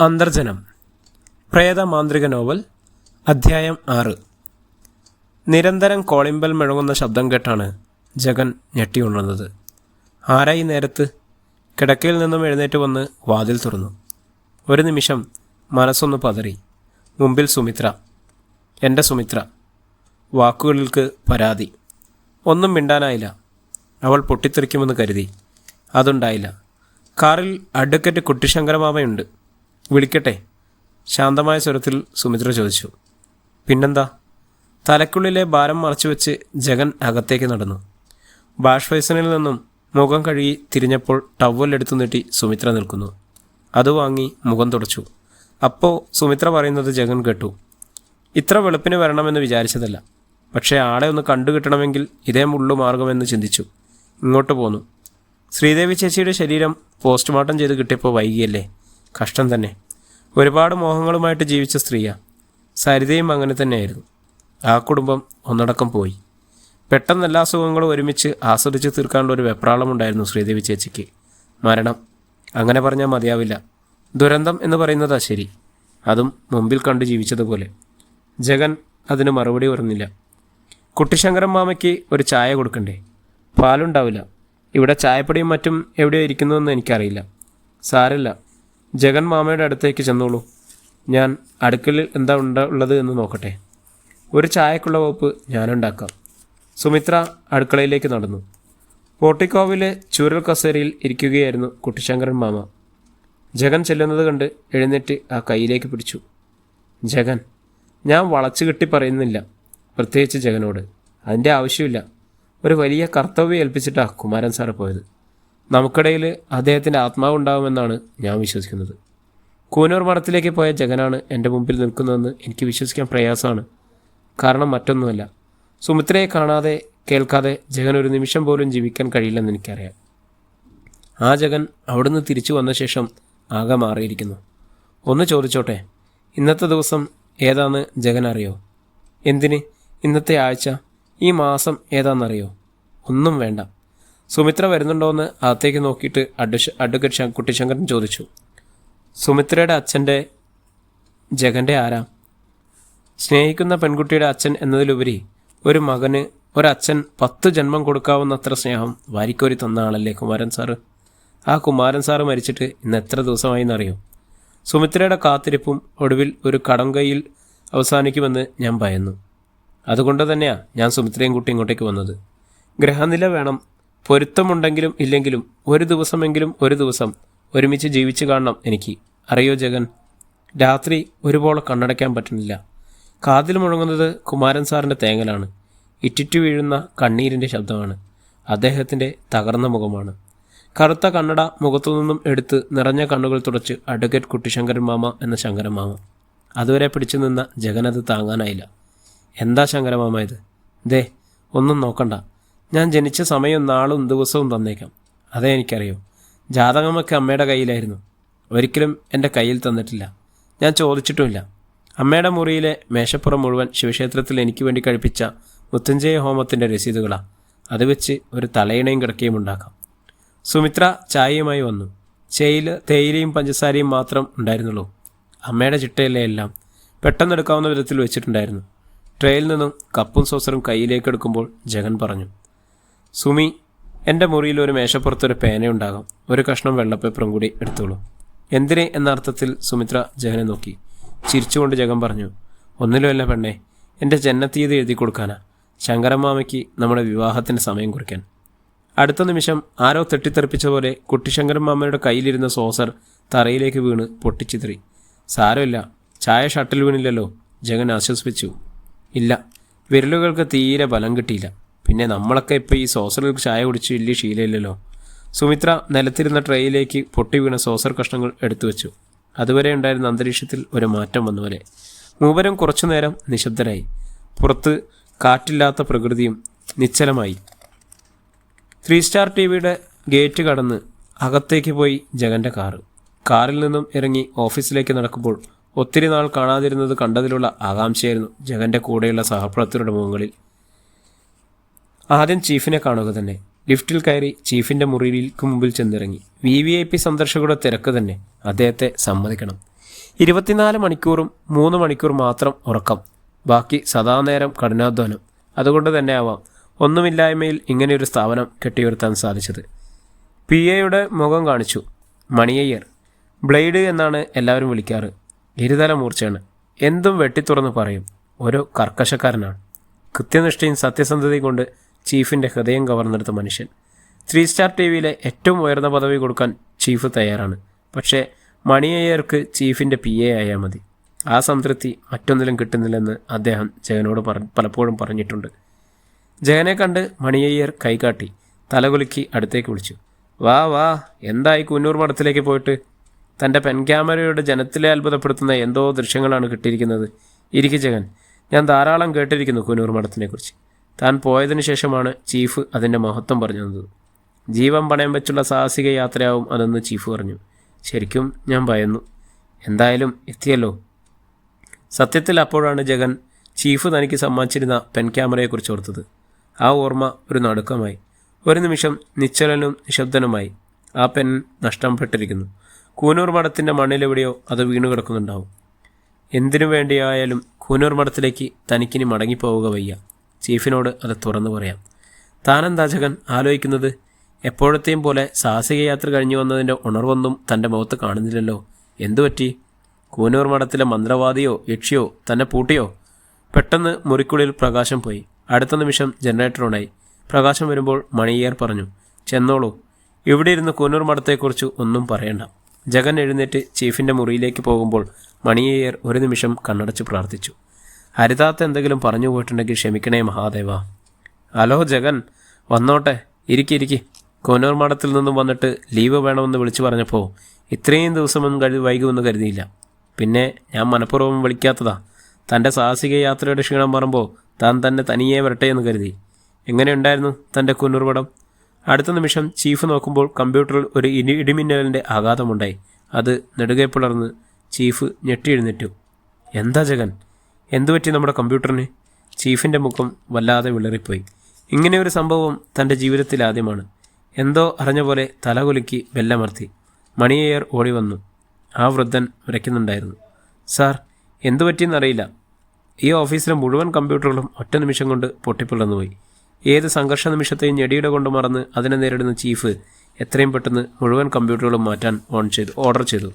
അന്തർജനം പ്രേത മാന്ത്രിക നോവൽ അധ്യായം 6. നിരന്തരം കോളിമ്പൽ മുഴങ്ങുന്ന ശബ്ദം കേട്ടാണ് ജഗൻ ഞെട്ടിയുണർന്നത്. ആരായി നേരത്ത്? കിടക്കയിൽ നിന്നും എഴുന്നേറ്റ് വന്ന് വാതിൽ തുറന്നു. ഒരു നിമിഷം മനസ്സൊന്ന് പതറി. മുമ്പിൽ സുമിത്ര, എൻ്റെ സുമിത്ര. വാക്കുകൾക്ക് പരാതി. ഒന്നും മിണ്ടാനായില്ല. അവൾ പൊട്ടിത്തെറിക്കുമെന്ന് കരുതി. അതുണ്ടായില്ല. കാറിൽ അഡ്വക്കേറ്റ് കുട്ടിശങ്കരമാമയുണ്ട്, വിളിക്കട്ടെ? ശാന്തമായ സ്വരത്തിൽ സുമിത്ര ചോദിച്ചു. പിന്നെന്താ? തലയ്ക്കുള്ളിലെ ഭാരം മറച്ചുവെച്ച് ജഗൻ അകത്തേക്ക് നടന്നു. വാഷ് ബേസിനിൽ നിന്നും മുഖം കഴുകി തിരിഞ്ഞപ്പോൾ ടവൽ എടുത്തു നീട്ടി സുമിത്ര നിൽക്കുന്നു. അത് വാങ്ങി മുഖം തുടച്ചു. അപ്പോൾ സുമിത്ര പറയുന്നത് ജഗൻ കേട്ടു. ഇത്ര വെളുപ്പിന് വരണമെന്ന് വിചാരിച്ചതല്ല, പക്ഷേ ആളെ ഒന്ന് കണ്ടു കിട്ടണമെങ്കിൽ ഇതേ മുള്ളു മാർഗമെന്ന് ചിന്തിച്ചു ഇങ്ങോട്ട് പോന്നു. ശ്രീദേവി ചേച്ചിയുടെ ശരീരം പോസ്റ്റ്മോർട്ടം ചെയ്ത് കിട്ടിയപ്പോൾ വൈകിയല്ലേ? കഷ്ടം തന്നെ. ഒരുപാട് മോഹങ്ങളുമായിട്ട് ജീവിച്ച സ്ത്രീയാ. സരിതയും അങ്ങനെ തന്നെയായിരുന്നു. ആ കുടുംബം ഒന്നടക്കം പോയി. പെട്ടെന്ന് എല്ലാ സുഖങ്ങളും ഒരുമിച്ച് ആസ്വദിച്ച് തീർക്കാനുള്ള ഒരു വെപ്രാളമുണ്ടായിരുന്നു ശ്രീദേവി ചേച്ചിക്ക്. മരണം അങ്ങനെ പറഞ്ഞാൽ മതിയാവില്ല. ദുരന്തം എന്ന് പറയുന്നതാ ശരി. അതും മുമ്പിൽ കണ്ടു ജീവിച്ചതുപോലെ. ജഗൻ അതിന് മറുപടി പറഞ്ഞില്ല. കുട്ടിശങ്കരൻ മാമയ്ക്ക് ഒരു ചായ കൊടുക്കണ്ടേ? പാലുണ്ടാവില്ല. ഇവിടെ ചായപ്പൊടിയും മറ്റും എവിടെയോ ഇരിക്കുന്നുവെന്ന് എനിക്കറിയില്ല. സാരമില്ല, ജഗൻ മാമയുടെ അടുത്തേക്ക് ചെന്നോളൂ. ഞാൻ അടുക്കളയിൽ എന്താ ഉള്ളത് എന്ന് നോക്കട്ടെ. ഒരു ചായക്കുള്ള വകുപ്പ് ഞാനുണ്ടാക്കാം. സുമിത്ര അടുക്കളയിലേക്ക് നടന്നു. പോർട്ടിക്കോവിലെ ചൂരൽ കസേരയിൽ ഇരിക്കുകയായിരുന്നു കുട്ടിശങ്കരൻ മാമ. ജഗൻ ചെല്ലുന്നത് കണ്ട് എഴുന്നേറ്റ് ആ കൈയിലേക്ക് പിടിച്ചു. ജഗൻ, ഞാൻ വളച്ചു കെട്ടി പറയുന്നില്ല, പ്രത്യേകിച്ച് ജഗനോട്. അതിൻ്റെ ആവശ്യമില്ല. ഒരു വലിയ കർത്തവ്യം ഏൽപ്പിച്ചിട്ടാണ് കുമാരൻ സാറ് പോയത്. നമുക്കിടയിൽ അദ്ദേഹത്തിൻ്റെ ആത്മാവ് ഉണ്ടാകുമെന്നാണ് ഞാൻ വിശ്വസിക്കുന്നത്. കൂനൂർ മഠത്തിലേക്ക് പോയ ജഗനാണ് എൻ്റെ മുമ്പിൽ നിൽക്കുന്നതെന്ന് എനിക്ക് വിശ്വസിക്കാൻ പ്രയാസമാണ്. കാരണം മറ്റൊന്നുമല്ല, സുമിത്രയെ കാണാതെ കേൾക്കാതെ ജഗൻ ഒരു നിമിഷം പോലും ജീവിക്കാൻ കഴിയില്ലെന്ന് എനിക്കറിയാം. ആ ജഗൻ അവിടുന്ന് തിരിച്ചു വന്ന ശേഷം ആകെ മാറിയിരിക്കുന്നു. ഒന്ന് ചോദിച്ചോട്ടെ, ഇന്നത്തെ ദിവസം ഏതാന്ന് ജഗൻ അറിയോ? എന്തിന്? ഇന്നത്തെ ആഴ്ച, ഈ മാസം ഏതാണെന്നറിയോ? ഒന്നും വേണ്ട. സുമിത്ര വരുന്നുണ്ടോയെന്ന് അകത്തേക്ക് നോക്കിയിട്ട് അഡ്വക്കേറ്റ് കുട്ടിശങ്കരൻ ചോദിച്ചു. സുമിത്രയുടെ അച്ഛൻ്റെ ജഗൻ്റെ ആരാ? സ്നേഹിക്കുന്ന പെൺകുട്ടിയുടെ അച്ഛൻ എന്നതിലുപരി ഒരു മകന് ഒരച്ഛൻ 10 ജന്മം കൊടുക്കാവുന്നത്ര സ്നേഹം വാരിക്കോരി തന്ന ആളല്ലേ കുമാരൻ സാറ്. ആ കുമാരൻ സാറ് മരിച്ചിട്ട് ഇന്ന് എത്ര ദിവസമായി എന്നറിയോ? സുമിത്രയുടെ കാത്തിരിപ്പും ഒടുവിൽ ഒരു കടം കൈയിൽ അവസാനിക്കുമെന്ന് ഞാൻ ഭയന്നു. അതുകൊണ്ട് തന്നെയാണ് ഞാൻ സുമിത്രയും കൂട്ടി ഇങ്ങോട്ടേക്ക് വന്നത്. ഗ്രഹനില വേണം. പൊരുത്തമുണ്ടെങ്കിലും ഇല്ലെങ്കിലും ഒരു ദിവസം ഒരുമിച്ച് ജീവിച്ചു കാണണം എനിക്ക്. അറിയോ ജഗൻ, രാത്രി ഒരുപോലെ കണ്ണടയ്ക്കാൻ പറ്റുന്നില്ല. കാതിൽ മുഴങ്ങുന്നത് കുമാരൻ സാറിൻ്റെ തേങ്ങലാണ്. ഇറ്റിറ്റു വീഴുന്ന കണ്ണീരിൻ്റെ ശബ്ദമാണ്. അദ്ദേഹത്തിൻ്റെ തകർന്ന മുഖമാണ്. കറുത്ത കണ്ണട മുഖത്തു നിന്നും എടുത്ത് നിറഞ്ഞ കണ്ണുകൾ തുടച്ച് അഡ്വക്കേറ്റ് കുട്ടിശങ്കരൻ മാമ എന്ന ശങ്കരൻ മാമ. അതുവരെ പിടിച്ചു നിന്ന ജഗനത് താങ്ങാനായില്ല. എന്താ ശങ്കരമാമ ഇത്? ദേ, ഒന്നും നോക്കണ്ട. ഞാൻ ജനിച്ച സമയവും നാളും ദിവസവും തന്നേക്കാം. അതേ എനിക്കറിയോ. ജാതകമൊക്കെ അമ്മയുടെ കയ്യിലായിരുന്നു. ഒരിക്കലും എൻ്റെ കയ്യിൽ തന്നിട്ടില്ല. ഞാൻ ചോദിച്ചിട്ടുമില്ല. അമ്മയുടെ മുറിയിലെ മേശപ്പുറം മുഴുവൻ ശിവക്ഷേത്രത്തിൽ എനിക്ക് വേണ്ടി കഴിപ്പിച്ച മുത്തഞ്ജയ ഹോമത്തിൻ്റെ രസീതുകളാണ്. അത് വെച്ച് ഒരു തലയിണയും കിടക്കയും ഉണ്ടാക്കാം. സുമിത്ര ചായയുമായി വന്നു. തേയിലയും പഞ്ചസാരയും മാത്രം ഉണ്ടായിരുന്നുള്ളൂ. അമ്മയുടെ ചിട്ടയല്ലേ എല്ലാം. പെട്ടെന്നെടുക്കാവുന്ന വിധത്തിൽ വെച്ചിട്ടുണ്ടായിരുന്നു. ട്രേയിൽ നിന്നും കപ്പും സോസറും കയ്യിലേക്ക് എടുക്കുമ്പോൾ ജഗൻ പറഞ്ഞു. സുമി, എൻ്റെ മുറിയിൽ ഒരു മേശപ്പുറത്തൊരു പേനയുണ്ടാകാം. ഒരു കഷ്ണം വെള്ളപ്പേപ്പറും കൂടി എടുത്തോളൂ. എന്തിന് എന്ന അർത്ഥത്തിൽ സുമിത്ര ജഗനെ നോക്കി. ചിരിച്ചുകൊണ്ട് ജഗൻ പറഞ്ഞു. ഒന്നിലുമല്ല പെണ്ണേ, എൻ്റെ ജനനത്തീയതി എഴുതി കൊടുക്കാനാ. ശങ്കരമാമയ്ക്ക് നമ്മുടെ വിവാഹത്തിൻ്റെ സമയം കുറിക്കാൻ. അടുത്ത നിമിഷം ആരോ തെറ്റിത്തെറിപ്പിച്ച പോലെ കുട്ടിശങ്കരൻ മാമയുടെ കയ്യിലിരുന്ന സോസർ തറയിലേക്ക് വീണ് പൊട്ടിച്ചിതറി. സാരമില്ല, ചായ ഷട്ടിൽ വീണില്ലല്ലോ, ജഗൻ ആശ്വസിപ്പിച്ചു. ഇല്ല, വിരലുകൾക്ക് തീരെ ബലം കിട്ടിയില്ല. പിന്നെ നമ്മളൊക്കെ ഇപ്പോൾ ഈ സോസറിൽ ചായ കുടിച്ച് വലിയ ശീലമില്ലല്ലോ. സുമിത്ര നിലത്തിരുന്ന ട്രേയിലേക്ക് പൊട്ടി വീണ സോസർ കഷ്ണങ്ങൾ എടുത്തു വെച്ചു. അതുവരെ ഉണ്ടായിരുന്ന അന്തരീക്ഷത്തിൽ ഒരു മാറ്റം വന്നപോലെ. മൂവരും കുറച്ചുനേരം നിശബ്ദരായി. പുറത്ത് കാറ്റില്ലാത്ത പ്രകൃതിയും നിശ്ചലമായി. 3 സ്റ്റാർ ടിവിയുടെ ഗേറ്റ് കടന്ന് അകത്തേക്ക് പോയി ജഗൻ്റെ കാറിൽ നിന്നും ഇറങ്ങി ഓഫീസിലേക്ക് നടക്കുമ്പോൾ ഒത്തിരി നാൾ കാണാതിരുന്നത് കണ്ടതിലുള്ള ആകാംക്ഷയായിരുന്നു ജഗൻ്റെ കൂടെയുള്ള സഹപ്രവർത്തകരുടെ മുഖങ്ങളിൽ. ആദ്യം ചീഫിനെ കാണുക തന്നെ. ലിഫ്റ്റിൽ കയറി ചീഫിൻ്റെ മുറിയിലേക്ക് മുമ്പിൽ ചെന്നിറങ്ങി. VIP സന്ദർശകരുടെ തിരക്ക് തന്നെ. അദ്ദേഹത്തെ സമ്മതിക്കണം. 24 മണിക്കൂറും 3 മണിക്കൂർ മാത്രം ഉറക്കം, ബാക്കി സദാനേരം കഠിനാധ്വാനം. അതുകൊണ്ട് തന്നെ ആവാം ഒന്നുമില്ലായ്മയിൽ ഇങ്ങനെയൊരു സ്ഥാപനം കെട്ടിയുയർത്താൻ സാധിച്ചത്. PA മുഖം കാണിച്ചു. മണിയയ്യർ. ബ്ലേഡ് എന്നാണ് എല്ലാവരും വിളിക്കാറ്. ഇരുതല മൂർച്ചയാണ്. എന്തും വെട്ടിത്തുറന്ന് പറയും. ഒരു കർക്കശക്കാരനാണ്. കൃത്യനിഷ്ഠയും സത്യസന്ധതയും കൊണ്ട് ചീഫിൻ്റെ ഹൃദയം കവർന്നെടുത്ത മനുഷ്യൻ. 3 സ്റ്റാർ TV ഏറ്റവും ഉയർന്ന പദവി കൊടുക്കാൻ ചീഫ് തയ്യാറാണ്. പക്ഷേ മണിയയ്യർക്ക് ചീഫിൻ്റെ PA ആയാൽ മതി. ആ സംതൃപ്തി മറ്റൊന്നിലും കിട്ടുന്നില്ലെന്ന് അദ്ദേഹം ജഗനോട് പലപ്പോഴും പറഞ്ഞിട്ടുണ്ട്. ജഗനെ കണ്ട് മണിയയ്യർ കൈകാട്ടി തലകുലുക്കി അടുത്തേക്ക് വിളിച്ചു. വാ വാ, എന്തായി കുന്നൂർ മഠത്തിലേക്ക് പോയിട്ട്? തൻ്റെ പെൻ ക്യാമറയുടെ ജനത്തിലെ അത്ഭുതപ്പെടുത്തുന്ന എന്തോ ദൃശ്യങ്ങളാണ് കിട്ടിയിരിക്കുന്നത്. ഇരിക്കു ജഗൻ, ഞാൻ ധാരാളം കേട്ടിരിക്കുന്നു കുന്നൂർ മഠത്തിനെക്കുറിച്ച്. താൻ പോയതിനു ശേഷമാണ് ചീഫ് അതിൻ്റെ മഹത്വം പറഞ്ഞു തന്നത്. ജീവൻ പണയം വെച്ചുള്ള സാഹസിക യാത്രയാവും അതെന്ന് ചീഫ് പറഞ്ഞു. ശരിക്കും ഞാൻ ഭയന്നു. എന്തായാലും എത്തിയല്ലോ. സത്യത്തിൽ അപ്പോഴാണ് ജഗൻ ചീഫ് തനിക്ക് സമ്മാനിച്ചിരുന്ന പെൻ ക്യാമറയെക്കുറിച്ച് ഓർത്തത്. ആ ഓർമ്മ ഒരു നടുക്കമായി. ഒരു നിമിഷം നിശ്ചലനും നിശബ്ദനുമായി. ആ പെൻ നഷ്ടപ്പെട്ടിരിക്കുന്നു. കൂനൂർ മഠത്തിൻ്റെ മണ്ണിലെവിടെയോ അത് വീണു കിടക്കുന്നുണ്ടാവും. എന്തിനു വേണ്ടിയായാലും കൂനൂർ മഠത്തിലേക്ക് തനിക്കിനി മടങ്ങിപ്പോവുക വയ്യ. ചീഫിനോട് അത് തുറന്നു പറയാം. താനെന്താ ജഗൻ ആലോചിക്കുന്നത്? എപ്പോഴത്തെയും പോലെ സാഹസിക യാത്ര കഴിഞ്ഞു വന്നതിൻ്റെ ഉണർവൊന്നും തൻ്റെ മുഖത്ത് കാണുന്നില്ലല്ലോ. എന്തുപറ്റി? കൂനൂർ മഠത്തിലെ മന്ത്രവാദിയോ യക്ഷിയോ തന്നെ പൂട്ടിയോ? പെട്ടെന്ന് മുറിക്കുള്ളിൽ പ്രകാശം പോയി. അടുത്ത നിമിഷം ജനറേറ്റർ ഓണായി. പ്രകാശം വരുമ്പോൾ മണിയയ്യർ പറഞ്ഞു, ചെന്നോളൂ. ഇവിടെ ഇരുന്ന് കൂനൂർ മഠത്തെക്കുറിച്ച് ഒന്നും പറയണ്ട. ജഗൻ എഴുന്നേറ്റ് ചീഫിൻ്റെ മുറിയിലേക്ക് പോകുമ്പോൾ മണിയയ്യർ ഒരു നിമിഷം കണ്ണടച്ച് പ്രാർത്ഥിച്ചു. ഹരിതാത്ത എന്തെങ്കിലും പറഞ്ഞു പോയിട്ടുണ്ടെങ്കിൽ ക്ഷമിക്കണേ മഹാദേവ. ഹലോ ജഗൻ, വന്നോട്ടെ, ഇരിക്കി. കൂനൂർ മഠത്തിൽ നിന്നും വന്നിട്ട് ലീവ് വേണമെന്ന് വിളിച്ചു പറഞ്ഞപ്പോൾ ഇത്രയും ദിവസമൊന്നും വൈകുമെന്ന് കരുതിയില്ല. പിന്നെ ഞാൻ മനഃപൂർവ്വം വിളിക്കാത്തതാ. തൻ്റെ സാഹസിക യാത്രയുടെ ക്ഷീണം പറയുമ്പോൾ താൻ തന്നെ തനിയെ വരട്ടെ എന്ന് കരുതി. എങ്ങനെയുണ്ടായിരുന്നു തൻ്റെ കൂനൂർ മഠം? അടുത്ത നിമിഷം ചീഫ് നോക്കുമ്പോൾ കമ്പ്യൂട്ടറിൽ ഒരു ഇടിമിന്നലിൻ്റെ ആഘാതമുണ്ടായി. അത് നെടുകെ പിളർന്ന് ചീഫ് ഞെട്ടി എഴുന്നേറ്റു. എന്താ ജഗൻ, എന്തുപറ്റി നമ്മുടെ കമ്പ്യൂട്ടറിന്? ചീഫിൻ്റെ മുഖം വല്ലാതെ വിളറിപ്പോയി. ഇങ്ങനെയൊരു സംഭവം തൻ്റെ ജീവിതത്തിൽ ആദ്യമാണ്. എന്തോ അറിഞ്ഞ പോലെ തലകുലുക്കി ബെല്ലമർത്തി. മണിയയ്യർ ഓടി വന്നു. ആ വൃദ്ധൻ വിറയ്ക്കുന്നുണ്ടായിരുന്നു. സാർ, എന്തുപറ്റിയെന്നറിയില്ല. ഈ ഓഫീസിലെ മുഴുവൻ കമ്പ്യൂട്ടറുകളും ഒറ്റ നിമിഷം കൊണ്ട് പൊട്ടിപ്പിളർന്നുപോയി. ഏത് സംഘർഷ നിമിഷത്തെയും ഞെടിയുടെ കൊണ്ട് മറന്ന് അതിനെ നേരിടുന്ന ചീഫ് എത്രയും പെട്ടെന്ന് മുഴുവൻ കമ്പ്യൂട്ടറുകളും മാറ്റാൻ ഓർഡർ ചെയ്തു.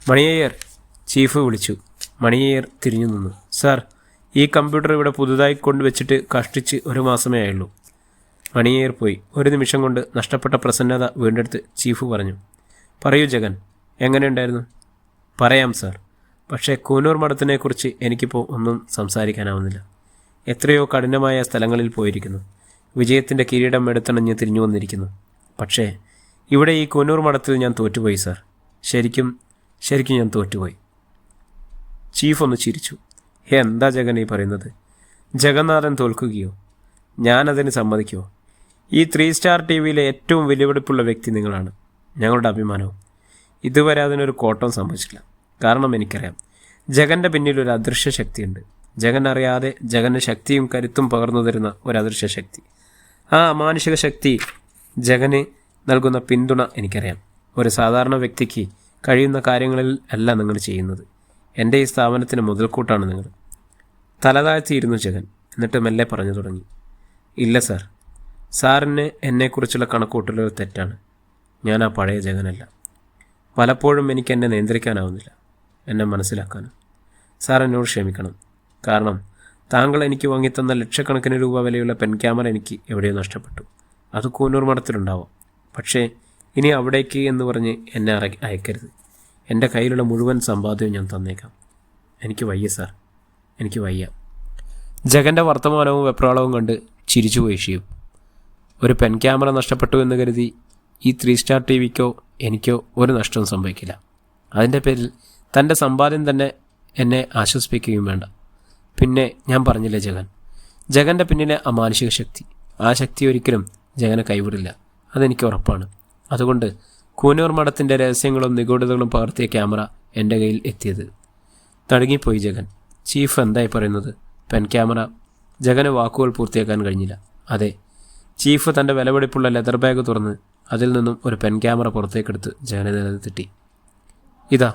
മണിയയ്യർ, ചീഫ് വിളിച്ചു. മണിയയ്യർ തിരിഞ്ഞു നിന്നു. സാർ, ഈ കമ്പ്യൂട്ടർ ഇവിടെ പുതുതായി കൊണ്ടുവച്ചിട്ട് കഷ്ടിച്ച് 1 മാസമേ ആയുള്ളൂ. മണിയയ്യർ പോയി. ഒരു നിമിഷം കൊണ്ട് നഷ്ടപ്പെട്ട പ്രസന്നത വീണ്ടെടുത്ത് ചീഫ് പറഞ്ഞു, പറയൂ ജഗൻ, എങ്ങനെയുണ്ടായിരുന്നു? പറയാം സാർ, പക്ഷേ കൂനൂർ മഠത്തിനെക്കുറിച്ച് എനിക്കിപ്പോൾ ഒന്നും സംസാരിക്കാനാവുന്നില്ല. എത്രയോ കഠിനമായ സ്ഥലങ്ങളിൽ പോയിരിക്കുന്നു. വിജയത്തിൻ്റെ കിരീടം എടുത്തണഞ്ഞ് തിരിഞ്ഞു വന്നിരിക്കുന്നു. പക്ഷേ ഇവിടെ ഈ കൂനൂർ മഠത്തിൽ ഞാൻ തോറ്റുപോയി സാർ. ശരിക്കും ഞാൻ തോറ്റുപോയി. ചീഫ് ഒന്ന് ചിരിച്ചു. എന്താ ജഗൻ ഈ പറയുന്നത്? ജഗന്നാഥൻ തോൽക്കുകയോ? ഞാനതിന് സമ്മതിക്കുമോ? ഈ 3 സ്റ്റാർ TV ഏറ്റവും വിലപിടിപ്പുള്ള വ്യക്തി നിങ്ങളാണ്, ഞങ്ങളുടെ അഭിമാനവും. ഇതുവരെ അതിനൊരു കോട്ടം സംഭവിച്ചില്ല. കാരണം എനിക്കറിയാം, ജഗൻ്റെ പിന്നിൽ ഒരു അദൃശ്യ ശക്തിയുണ്ട്. ജഗൻ അറിയാതെ ജഗന് ശക്തിയും കരുത്തും പകർന്നു തരുന്ന ഒരു അദൃശ്യ ശക്തി. ആ അമാനുഷിക ശക്തി ജഗന് നൽകുന്ന പിന്തുണ എനിക്കറിയാം. ഒരു സാധാരണ വ്യക്തിക്ക് കഴിയുന്ന കാര്യങ്ങളിൽ അല്ല നിങ്ങൾ ചെയ്യുന്നത്. എൻ്റെ ഈ സ്ഥാപനത്തിന് മുതൽക്കൂട്ടാണ് നിങ്ങൾ. തലതാഴ്ത്തിയിരുന്നു ജഗൻ. എന്നിട്ട് മെല്ലെ പറഞ്ഞു തുടങ്ങി. ഇല്ല സാർ, സാറിന് എന്നെക്കുറിച്ചുള്ള കണക്കൂട്ടലുകൾ തെറ്റാണ്. ഞാൻ ആ പഴയ ജഗനല്ല. പലപ്പോഴും എനിക്ക് എന്നെ നിയന്ത്രിക്കാനാവുന്നില്ല, എന്നെ മനസ്സിലാക്കാനും. സാർ എന്നോട് ക്ഷമിക്കണം. കാരണം താങ്കൾ എനിക്ക് വാങ്ങിത്തന്ന ലക്ഷക്കണക്കിന് രൂപ വിലയുള്ള പെൻ ക്യാമറ എനിക്ക് എവിടെയോ നഷ്ടപ്പെട്ടു. അത് കൂനൂർ മഠത്തിലുണ്ടാവും. പക്ഷേ ഇനി അവിടേക്ക് എന്ന് പറഞ്ഞ് എന്നെ അയക്കരുത്. എൻ്റെ കയ്യിലുള്ള മുഴുവൻ സമ്പാദ്യവും ഞാൻ തന്നേക്കാം. എനിക്ക് വയ്യ സാർ, എനിക്ക് വയ്യ. ജഗൻ്റെ വർത്തമാനവും വെപ്രാളവും കണ്ട് ചിരിച്ചുപോയി ഷീവ്. ഒരു പെൻ ക്യാമറ നഷ്ടപ്പെട്ടു എന്ന് കരുതി ഈ 3 സ്റ്റാർ TVക്കോ എനിക്കോ ഒരു നഷ്ടവും സംഭവിക്കില്ല. അതിൻ്റെ പേരിൽ തൻ്റെ സമ്പാദ്യം തന്നെ എന്നെ ആശ്വസിപ്പിക്കുകയും വേണ്ട. പിന്നെ ഞാൻ പറഞ്ഞില്ലേ ജഗൻ്റെ പിന്നിലെ അമാനുഷിക ശക്തി, ആ ശക്തി ഒരിക്കലും ജഗനെ കൈവിടില്ല. അതെനിക്ക് ഉറപ്പാണ്. അതുകൊണ്ട് കൂനൂർ മഠത്തിൻ്റെ രഹസ്യങ്ങളും നിഗൂഢതകളും പകർത്തിയ ക്യാമറ എൻ്റെ കയ്യിൽ എത്തിയത്. തടുങ്ങിപ്പോയി ജഗൻ. ചീഫ് എന്തായി പറയുന്നത്? Pen camera? ജഗന് വാക്കുകൾ പൂർത്തിയാക്കാൻ കഴിഞ്ഞില്ല. അതെ, ചീഫ് തൻ്റെ വിലപിടിപ്പുള്ള ലെതർ ബാഗ് തുറന്ന് അതിൽ നിന്നും ഒരു പെൻ ക്യാമറ പുറത്തേക്കെടുത്ത് ജഗനെ നിലത്തിട്ടി. ഇതാ,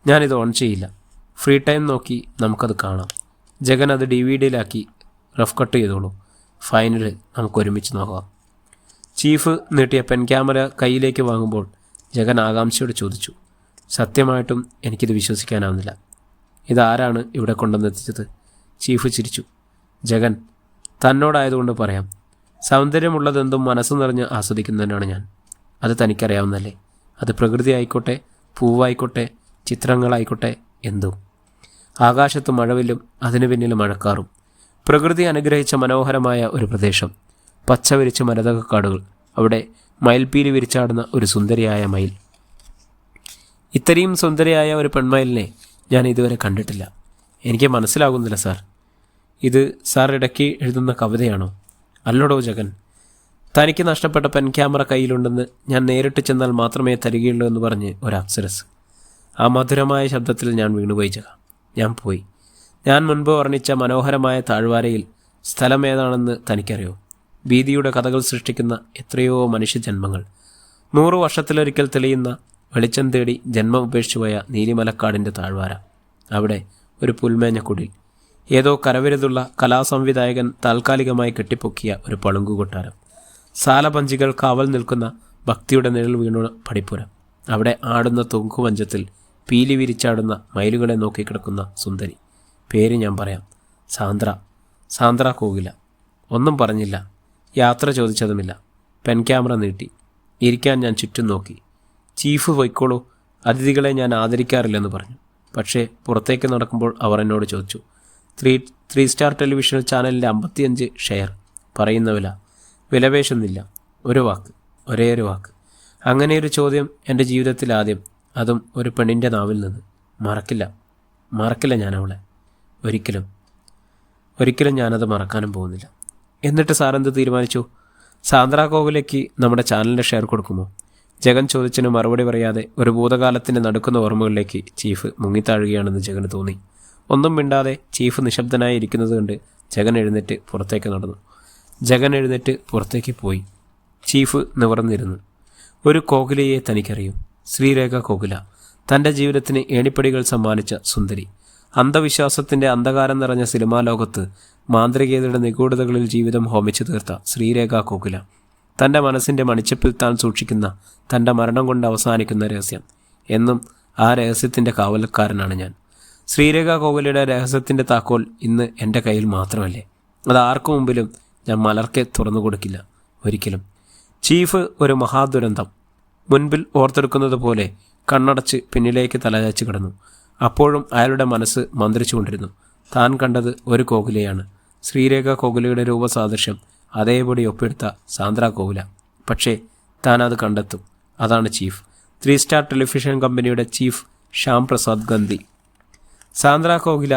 ഞാനിത് ഓൺ ചെയ്യില്ല. ഫ്രീ ടൈം നോക്കി നമുക്കത് കാണാം. ജഗൻ അത് DVD-യിലാക്കി റഫ് കട്ട് ചെയ്തോളൂ. ഫൈനൽ നമുക്ക് ഒരുമിച്ച് നോക്കാം. ചീഫ് നീട്ടിയ പെൻ ക്യാമറ കയ്യിലേക്ക് വാങ്ങുമ്പോൾ ജഗൻ ആകാംക്ഷയോട് ചോദിച്ചു. സത്യമായിട്ടും എനിക്കിത് വിശ്വസിക്കാനാവുന്നില്ല. ഇതാരാണ് ഇവിടെ കൊണ്ടുവന്നെത്തിച്ചത്? ചീഫ് ചിരിച്ചു. ജഗൻ, തന്നോടായതുകൊണ്ട് പറയാം. സൗന്ദര്യമുള്ളതെന്തും മനസ്സ് നിറഞ്ഞ് ആസ്വദിക്കുന്നതിനാണ് ഞാൻ. അത് തനിക്കറിയാവുന്നല്ലേ. അത് പ്രകൃതി ആയിക്കോട്ടെ, പൂവായിക്കോട്ടെ, ചിത്രങ്ങളായിക്കോട്ടെ, എന്തും. ആകാശത്ത് മഴവില്ലും അതിനു പിന്നിൽ മഴക്കാറും. പ്രകൃതി അനുഗ്രഹിച്ച മനോഹരമായ ഒരു പ്രദേശം. പച്ച വിരിച്ച മരതകക്കാടുകൾ. അവിടെ മയിൽപ്പീലി വിരിച്ചാടുന്ന ഒരു സുന്ദരിയായ മയിൽ. ഇത്രയും സുന്ദരിയായ ഒരു പെൺമയിലിനെ ഞാൻ ഇതുവരെ കണ്ടിട്ടില്ല. എനിക്ക് മനസ്സിലാകുന്നില്ല സാർ. ഇത് സാർ ഇടയ്ക്ക് എഴുതുന്ന കവിതയാണോ? അല്ലടോ ജഗൻ, തനിക്ക് നഷ്ടപ്പെട്ട പെൻ ക്യാമറ കയ്യിലുണ്ടെന്ന് ഞാൻ നേരിട്ട് ചെന്നാൽ മാത്രമേ തരികയുള്ളൂ എന്ന് പറഞ്ഞ് ഒരു അപ്സരസ്. ആ മധുരമായ ശബ്ദത്തിൽ ഞാൻ വീണുപോയി ജഗ. ഞാൻ പോയി. ഞാൻ മുൻപ് വർണ്ണിച്ച മനോഹരമായ താഴ്വാരയിൽ സ്ഥലമേതാണെന്ന് തനിക്കറിയോ? ഭീതിയുടെ കഥകൾ സൃഷ്ടിക്കുന്ന എത്രയോ മനുഷ്യജന്മങ്ങൾ. 100 വർഷത്തിലൊരിക്കൽ തെളിയുന്ന വെളിച്ചം തേടി ജന്മം ഉപേക്ഷിച്ചുപോയ നീലിമലക്കാടിൻ്റെ താഴ്വാര. അവിടെ ഒരു പുൽമേഞ്ഞ കുടിൽ. ഏതോ കരവിരുതുള്ള കലാസംവിധായകൻ താൽക്കാലികമായി കെട്ടിപ്പൊക്കിയ ഒരു പളുങ്കുകൊട്ടാരം. സാലപഞ്ചികൾ കാവൽ നിൽക്കുന്ന ഭക്തിയുടെ നിഴൽ വീണു പടിപ്പുരം. അവിടെ ആടുന്ന തൊങ്കുമഞ്ചത്തിൽ പീലി വിരിച്ചാടുന്ന മയിലുകളെ നോക്കിക്കിടക്കുന്ന സുന്ദരി. പേര് ഞാൻ പറയാം. സാന്ദ്ര കോകില. ഒന്നും പറഞ്ഞില്ല. യാത്ര ചോദിച്ചതുമില്ല. പെൻ ക്യാമറ നീട്ടി. ഇരിക്കാൻ ഞാൻ ചുറ്റും നോക്കി. ചീഫ് പൊയ്ക്കോളൂ, അതിഥികളെ ഞാൻ ആദരിക്കാറില്ലെന്ന് പറഞ്ഞു. പക്ഷേ പുറത്തേക്ക് നടക്കുമ്പോൾ അവർ എന്നോട് ചോദിച്ചു. 3 സ്റ്റാർ ടെലിവിഷൻ ചാനലിൻ്റെ 55 ഷെയർ. പറയുന്ന വിലപേശുന്നില്ല. ഒരു വാക്ക്, ഒരേ ഒരു വാക്ക്. അങ്ങനെയൊരു ചോദ്യം എൻ്റെ ജീവിതത്തിൽ ആദ്യം. അതും ഒരു പെണ്ണിൻ്റെ നാവിൽ നിന്ന്. മറക്കില്ല ഞാൻ അവളെ. ഒരിക്കലും ഞാനത് മറക്കാനും പോകുന്നില്ല. എന്നിട്ട് സാറെന്ത് തീരുമാനിച്ചു? സാന്ദ്ര കോകിലയ്ക്ക് നമ്മുടെ ചാനലിൻ്റെ ഷെയർ കൊടുക്കുമോ? ജഗൻ ചോദിച്ചതിന് മറുപടി പറയാതെ ഒരു ഭൂതകാലത്തിൻ്റെ നടുക്കുന്ന ഓർമ്മകളിലേക്ക് ചീഫ് മുങ്ങിത്താഴുകയാണെന്ന് ജഗന് തോന്നി. ഒന്നും മിണ്ടാതെ ചീഫ് നിശബ്ദനായി ഇരിക്കുന്നത് കണ്ട് ജഗൻ എഴുന്നേറ്റ് പുറത്തേക്ക് പോയി. ചീഫ് നിവർന്നിരുന്നു. ഒരു കോകിലയെ തനിക്കറിയും. ശ്രീരേഖ കോകില. തൻ്റെ ജീവിതത്തിന് ഏണിപ്പടികൾ സമ്മാനിച്ച സുന്ദരി. അന്ധവിശ്വാസത്തിൻ്റെ അന്ധകാരം നിറഞ്ഞ സിനിമാ ലോകത്ത് മാന്ത്രികതയുടെ നിഗൂഢതകളിൽ ജീവിതം ഹോമിച്ചു തീർത്ത ശ്രീരേഖ കോകില. തൻ്റെ മനസ്സിൻ്റെ മണിച്ചപ്പിൽ താൻ സൂക്ഷിക്കുന്ന തൻ്റെ മരണം കൊണ്ട് അവസാനിക്കുന്ന രഹസ്യം. എന്നും ആ രഹസ്യത്തിൻ്റെ കാവൽക്കാരനാണ് ഞാൻ. ശ്രീരേഖ കോകിലയുടെ രഹസ്യത്തിൻ്റെ താക്കോൽ ഇന്ന് എൻ്റെ കയ്യിൽ മാത്രമല്ലേ. അത് ആർക്കു മുമ്പിലും ഞാൻ മലർക്കെ തുറന്നു കൊടുക്കില്ല. ഒരിക്കലും. ചീഫ് ഒരു മഹാദുരന്തം. മുൻപിൽ ഓർത്തെടുക്കുന്നത് പോലെ കണ്ണടച്ച് പിന്നിലേക്ക് തലചാച്ച് കിടന്നു. അപ്പോഴും അയാളുടെ മനസ്സ് മന്ത്രിച്ചുകൊണ്ടിരുന്നു. താൻ കണ്ടത് ഒരു കോകിലയാണ്. ശ്രീരേഖ കോകിലയുടെ രൂപസാദൃശ്യം അതേപടി ഒപ്പെടുത്ത സാന്ദ്ര കോകില. പക്ഷേ താൻ അത് കണ്ടെത്തും. അതാണ് ചീഫ്. 3 സ്റ്റാർ ടെലിവിഷൻ കമ്പനിയുടെ ചീഫ് ശ്യാം പ്രസാദ് ഗന്ധി. സാന്ദ്ര കോകില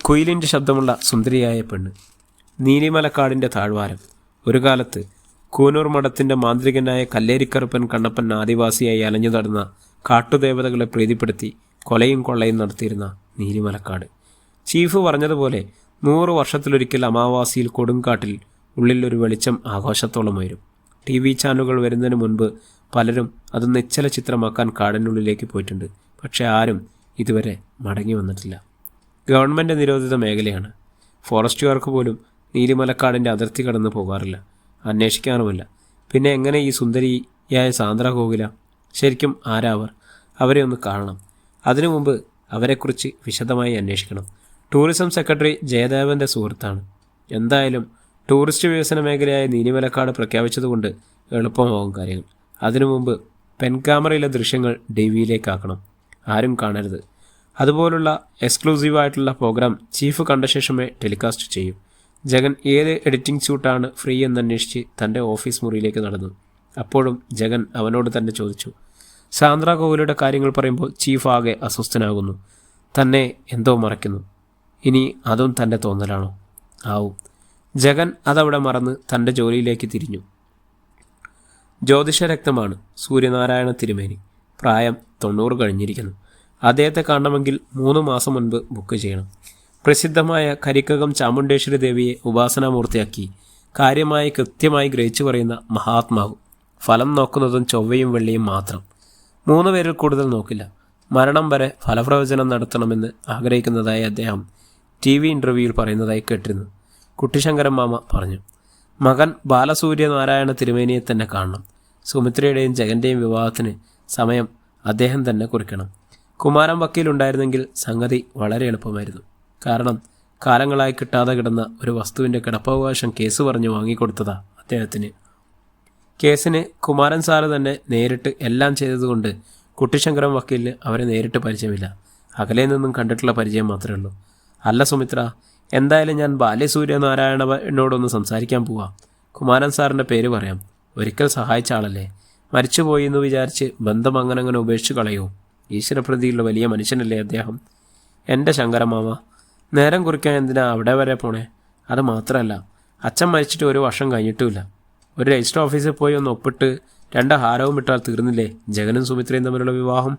കുയിലിൻ്റെ ശബ്ദമുള്ള സുന്ദരിയായ പെണ്ണ്. നീലിമലക്കാടിൻ്റെ താഴ്വാരം. ഒരു കാലത്ത് കൂനൂർ മഠത്തിൻ്റെ മാന്ത്രികനായ കല്ലേരിക്കറുപ്പൻ കണ്ണപ്പൻ ആദിവാസിയായി അലഞ്ഞു നടന്ന കാട്ടുദേവതകളെ പ്രീതിപ്പെടുത്തി കൊലയും കൊള്ളയും നടത്തിയിരുന്ന നീലിമലക്കാട്. ചീഫ് പറഞ്ഞതുപോലെ 100 വർഷത്തിലൊരിക്കൽ അമാവാസിയിൽ കൊടുങ്കാട്ടിൽ ഉള്ളിൽ ഒരു വെളിച്ചം ആഘോഷത്തോളം വരും. TV ചാനലുകൾ വരുന്നതിന് മുൻപ് പലരും അത് നിശ്ചല ചിത്രമാക്കാൻ കാടിനുള്ളിലേക്ക് പോയിട്ടുണ്ട്. പക്ഷേ ആരും ഇതുവരെ മടങ്ങി വന്നിട്ടില്ല. ഗവൺമെൻറ് നിരോധിത മേഖലയാണ്. ഫോറസ്റ്റുകാർക്ക് പോലും നീലിമലക്കാടിൻ്റെ അതിർത്തി കടന്നു പോകാറില്ല, അന്വേഷിക്കാറുമില്ല. പിന്നെ എങ്ങനെ ഈ സുന്ദരിയായ സാന്ദ്ര കോകില? ശരിക്കും ആരാവർ? അവരെ ഒന്ന് കാണണം. അതിനു മുമ്പ് അവരെക്കുറിച്ച് വിശദമായി അന്വേഷിക്കണം. ടൂറിസം സെക്രട്ടറി ജയദേവൻ്റെ സുഹൃത്താണ്. എന്തായാലും ടൂറിസ്റ്റ് വികസന മേഖലയായ നീലിമലക്കാട് പ്രഖ്യാപിച്ചതുകൊണ്ട് എളുപ്പമാകും കാര്യങ്ങൾ. അതിനു മുമ്പ് പെൻ ക്യാമറയിലെ ദൃശ്യങ്ങൾ DVയിലേക്കാക്കണം. ആരും കാണരുത്. അതുപോലുള്ള എക്സ്ക്ലൂസീവായിട്ടുള്ള പ്രോഗ്രാം ചീഫ് കണ്ട ശേഷമേ ടെലികാസ്റ്റ് ചെയ്യൂ. ജഗൻ ഏത് എഡിറ്റിംഗ് സ്യൂട്ടാണ് ഫ്രീ എന്നന്വേഷിച്ച് തൻ്റെ ഓഫീസ് മുറിയിലേക്ക് നടന്നു. അപ്പോഴും ജഗൻ അവനോട് തന്നെ ചോദിച്ചു. സാന്ദ്ര കോകിലയുടെ കാര്യങ്ങൾ പറയുമ്പോൾ ചീഫ് ആകെ അസ്വസ്ഥനാകുന്നു. തന്നെ എന്തോ മറയ്ക്കുന്നു. ഇനി അതും തൻ്റെ തോന്നലാണോ? ആവും. ജഗൻ അതവിടെ മറന്ന് തൻ്റെ ജോലിയിലേക്ക് തിരിഞ്ഞു. ജ്യോതിഷരക്തമാണ് സൂര്യനാരായണ തിരുമേനി. പ്രായം 90 കഴിഞ്ഞിരിക്കുന്നു. അദ്ദേഹത്തെ കാണണമെങ്കിൽ 3 മാസം മുൻപ് ബുക്ക് ചെയ്യണം. പ്രസിദ്ധമായ കരിക്കകം ചാമുണ്ടേശ്വരി ദേവിയെ ഉപാസനാമൂർത്തിയാക്കി കാര്യമായി കൃത്യമായി ഗ്രഹിച്ചു പറയുന്ന മഹാത്മാവ്. ഫലം നോക്കുന്നതും ചൊവ്വയും വെള്ളിയും മാത്രം. 3 പേരിൽ കൂടുതൽ നോക്കില്ല. മരണം വരെ ഫലപ്രവചനം നടത്തണമെന്ന് ആഗ്രഹിക്കുന്നതായി അദ്ദേഹം TV ഇൻ്റർവ്യൂവിൽ പറയുന്നതായി കേട്ടിരുന്നു. കുട്ടിശങ്കരൻ മാമ പറഞ്ഞു, മകൻ ബാലസൂര്യനാരായണ തിരുമേനിയെ തന്നെ കാണണം. സുമിത്രയുടെയും ജഗൻ്റെയും വിവാഹത്തിന് സമയം അദ്ദേഹം തന്നെ കുറിക്കണം. കുമാരൻ വക്കീലുണ്ടായിരുന്നെങ്കിൽ സംഗതി വളരെ എളുപ്പമായിരുന്നു. കാരണം കാലങ്ങളായി കിട്ടാതെ കിടന്ന ഒരു വസ്തുവിൻ്റെ കിടപ്പവകാശം കേസ് പറഞ്ഞ് വാങ്ങിക്കൊടുത്തതാ അദ്ദേഹത്തിന്. കേസിന് കുമാരൻ സാറ് തന്നെ നേരിട്ട് എല്ലാം ചെയ്തതുകൊണ്ട് കുട്ടിശങ്കരൻ വക്കീലിന് അവരെ നേരിട്ട് പരിചയമില്ല. അകലെ നിന്നും കണ്ടിട്ടുള്ള പരിചയം മാത്രമേ ഉള്ളൂ. അല്ല സുമിത്ര, എന്തായാലും ഞാൻ ബാല്യസൂര്യനാരായണനോടൊന്ന് സംസാരിക്കാൻ പോവാം. കുമാരൻ സാറിൻ്റെ പേര് പറയാം. ഒരിക്കൽ സഹായിച്ച ആളല്ലേ. മരിച്ചുപോയി എന്ന് വിചാരിച്ച് ബന്ധം അങ്ങനെ ഉപേക്ഷിച്ച് കളയോ? ഈശ്വരപ്രതിയുള്ള വലിയ മനുഷ്യനല്ലേ അദ്ദേഹം. എൻ്റെ ശങ്കരമാമ, നേരം കുറിക്കാൻ എന്തിനാ അവിടെ വരെ പോണേ? അത് മാത്രമല്ല, അച്ഛൻ മരിച്ചിട്ട് 1 വർഷം കഴിഞ്ഞിട്ടുമില്ല. ഒരു രജിസ്റ്റർ ഓഫീസിൽ പോയി ഒന്ന് ഒപ്പിട്ട് 2 ഹാരവും ഇട്ടാൽ തീർന്നില്ലേ ജഗനും സുമിത്രയും തമ്മിലുള്ള വിവാഹം?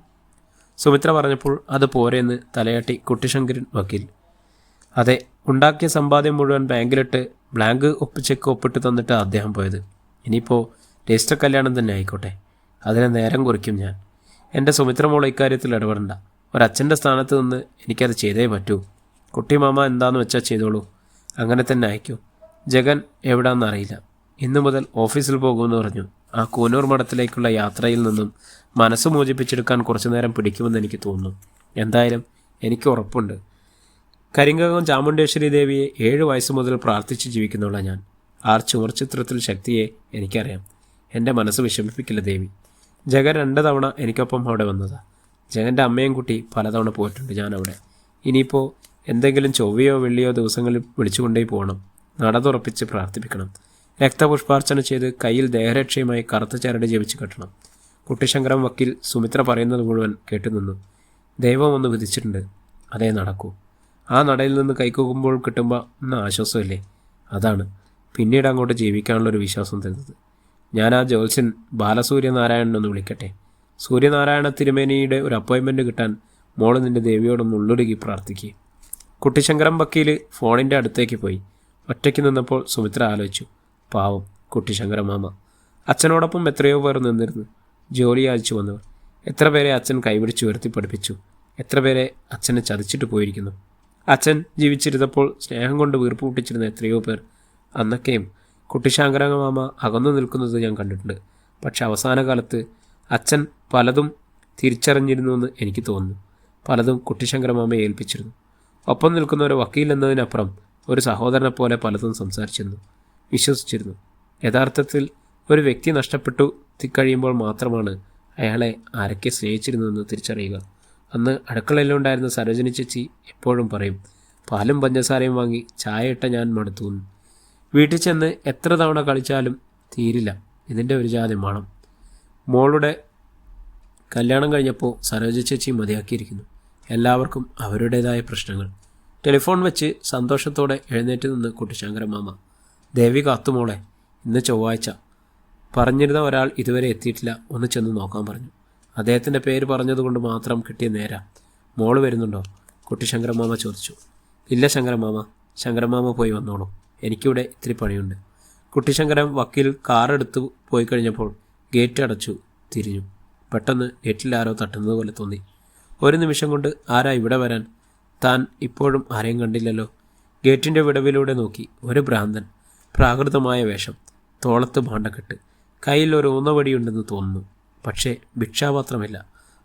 സുമിത്ര പറഞ്ഞപ്പോൾ അത് പോരെന്ന് തലയാട്ടി കുട്ടിശങ്കരൻ വക്കീൽ. അതെ, ഉണ്ടാക്കിയ സമ്പാദ്യം മുഴുവൻ ബാങ്കിലിട്ട് ബ്ലാങ്ക് ചെക്ക് ഒപ്പിട്ട് തന്നിട്ട് അദ്ദേഹം പോയത്. ഇനിയിപ്പോൾ രജിസ്റ്റർ കല്യാണം തന്നെ ആയിക്കോട്ടെ, അതിനെ നേരം കുറിക്കും ഞാൻ. എൻ്റെ സുമിത്ര മോളെ ഇക്കാര്യത്തിൽ ഇടപെടണ്ട. ഒരച്ഛൻ്റെ സ്ഥാനത്ത് നിന്ന് എനിക്കത് ചെയ്തേ പറ്റൂ. കുട്ടി മാമ എന്താണെന്ന് വെച്ചാൽ ചെയ്തോളൂ. അങ്ങനെ തന്നെ അയക്കൂ. ജഗൻ എവിടാന്നറിയില്ല. ഇന്നു മുതൽ ഓഫീസിൽ പോകുമെന്ന് പറഞ്ഞു. ആ കൂനൂർ മഠത്തിലേക്കുള്ള യാത്രയിൽ നിന്നും മനസ്സ് മോചിപ്പിച്ചെടുക്കാൻ കുറച്ചു നേരം പിടിക്കുമെന്ന് എനിക്ക് തോന്നുന്നു. എന്തായാലും എനിക്ക് ഉറപ്പുണ്ട്, കരിങ്കകം ചാമുണ്ടേശ്വരി ദേവിയെ 7 വയസ്സ് മുതൽ പ്രാർത്ഥിച്ച് ജീവിക്കുന്നുള്ള ഞാൻ. ആ ചുമർചിത്രത്തിൽ ശക്തിയെ എനിക്കറിയാം. എൻ്റെ മനസ്സ് വിഷമിപ്പിക്കില്ല ദേവി. ജഗൻ 2 തവണ എനിക്കൊപ്പം അവിടെ വന്നതാണ്. ജഗൻ്റെ അമ്മയും കുട്ടി പലതവണ പോയിട്ടുണ്ട് ഞാൻ അവിടെ. ഇനിയിപ്പോൾ എന്തെങ്കിലും ചൊവ്വയോ വെള്ളിയോ ദിവസങ്ങളിൽ വിളിച്ചുകൊണ്ടേ പോകണം. നട തുറപ്പിച്ച് പ്രാർത്ഥിപ്പിക്കണം. രക്തപുഷ്പാർച്ചന ചെയ്ത് കയ്യിൽ ദേഹരക്ഷയുമായി കറുത്ത ചരട് ജപിച്ച് കെട്ടണം. കുട്ടിശങ്കരൻ വക്കീൽ സുമിത്ര പറയുന്നത് മുഴുവൻ കേട്ടുനിന്നു. ദൈവം ഒന്ന് വിധിച്ചിട്ടുണ്ട്, അതേ നടക്കൂ. ആ നടയിൽ നിന്ന് കൈക്കൊക്കുമ്പോൾ കിട്ടുമ്പോൾ ഒന്ന് ആശ്വാസമില്ലേ, അതാണ് പിന്നീട് അങ്ങോട്ട് ജീവിക്കാനുള്ളൊരു വിശ്വാസം തരുന്നത്. ഞാൻ ആ ജ്യോത്സ്യൻ ബാലസൂര്യനാരായണനൊന്ന് വിളിക്കട്ടെ. സൂര്യനാരായണ തിരുമേനിയുടെ ഒരു അപ്പോയിൻമെൻറ്റ് കിട്ടാൻ മോള് നിൻ്റെ ദേവിയോടൊന്ന് ഉള്ളൊരുക്കി പ്രാർത്ഥിക്കുക. കുട്ടിശങ്കരൻ വക്കീൽ ഫോണിൻ്റെ അടുത്തേക്ക് പോയി. ഒറ്റയ്ക്ക് നിന്നപ്പോൾ സുമിത്ര ആലോചിച്ചു, പാവം കുട്ടിശങ്കരൻ മാമ. അച്ഛനോടൊപ്പം എത്രയോ പേർ നിന്നിരുന്നു. ജോലി അയച്ചു വന്നവർ. എത്ര പേരെ അച്ഛൻ കൈപിടിച്ച് ഉയർത്തി പഠിപ്പിച്ചു. എത്ര പേരെ അച്ഛനെ ചതിച്ചിട്ട് പോയിരിക്കുന്നു. അച്ഛൻ ജീവിച്ചിരുന്നപ്പോൾ സ്നേഹം കൊണ്ട് വീർപ്പ് മുട്ടിച്ചിരുന്ന എത്രയോ പേർ അന്നൊക്കെയും കുട്ടിശങ്കരൻ മാമ അകന്നു നിൽക്കുന്നത് ഞാൻ കണ്ടിട്ടുണ്ട്. പക്ഷെ അവസാന കാലത്ത് അച്ഛൻ പലതും തിരിച്ചറിഞ്ഞിരുന്നുവെന്ന് എനിക്ക് തോന്നുന്നു. പലതും കുട്ടിശങ്കരൻ മാമയെ ഏൽപ്പിച്ചിരുന്നു. ഒപ്പം നിൽക്കുന്ന ഒരു വക്കീൽ എന്നതിനപ്പുറം ഒരു സഹോദരനെ പോലെ പലതും സംസാരിച്ചിരുന്നു, വിശ്വസിച്ചിരുന്നു. യഥാർത്ഥത്തിൽ ഒരു വ്യക്തി നഷ്ടപ്പെട്ടു കഴിയുമ്പോൾ മാത്രമാണ് അയാളെ ആരൊക്കെ സ്നേഹിച്ചിരുന്നുവെന്ന് തിരിച്ചറിയുക. അന്ന് അടുക്കളയിലുണ്ടായിരുന്ന സരോജിനി ചേച്ചി എപ്പോഴും പറയും, പാലും പഞ്ചസാരയും വാങ്ങി ചായ ഇട്ട ഞാൻ മടുത്തു. വീട്ടിൽ ചെന്ന് എത്ര തവണ കളിച്ചാലും തീരില്ല ഇതിൻ്റെ ഒരു ജാതി മണം. മോളുടെ കല്യാണം കഴിഞ്ഞപ്പോൾ സരോജ ചേച്ചി മതിയാക്കിയിരിക്കുന്നു. എല്ലാവർക്കും അവരുടേതായ പ്രശ്നങ്ങൾ. ടെലിഫോൺ വെച്ച് സന്തോഷത്തോടെ എഴുന്നേറ്റ് നിന്ന് കുട്ടിശങ്കരൻ മാമ, ദേവി കാത്തുമോളെ, ഇന്ന് ചൊവ്വാഴ്ച. പറഞ്ഞിരുന്ന ഒരാൾ ഇതുവരെ എത്തിയിട്ടില്ല, ഒന്ന് ചെന്ന് നോക്കാൻ പറഞ്ഞു. അദ്ദേഹത്തിൻ്റെ പേര് പറഞ്ഞതുകൊണ്ട് മാത്രം കിട്ടിയ നേരാ. മോള് വരുന്നുണ്ടോ? കുട്ടിശങ്കരൻ മാമ ചോദിച്ചു. ഇല്ല ശങ്കരൻ മാമ, ശങ്കരൻ മാമ പോയി വന്നോളൂ, എനിക്കിവിടെ ഇത്തിരി പണിയുണ്ട്. കുട്ടിശങ്കരൻ വക്കീൽ കാറെടുത്ത് പോയി കഴിഞ്ഞപ്പോൾ ഗേറ്റ് അടച്ചു തിരിഞ്ഞു. പെട്ടെന്ന് ഗേറ്റിൽ ആരോ തട്ടുന്നത് പോലെ തോന്നി. ഒരു നിമിഷം കൊണ്ട് ആരാ ഇവിടെ വരാൻ? താൻ ഇപ്പോഴും ആരെയും കണ്ടില്ലല്ലോ. ഗേറ്റിൻ്റെ വിടവിലൂടെ നോക്കി. ഒരു ഭ്രാന്തൻ, പ്രാകൃതമായ വേഷം, തോളത്ത് ഭാണ്ഡക്കെട്ട്, കയ്യിൽ ഒരു ഊന്നവടിയുണ്ടെന്ന് തോന്നുന്നു. പക്ഷേ ഭിക്ഷാപാത്രമില്ല.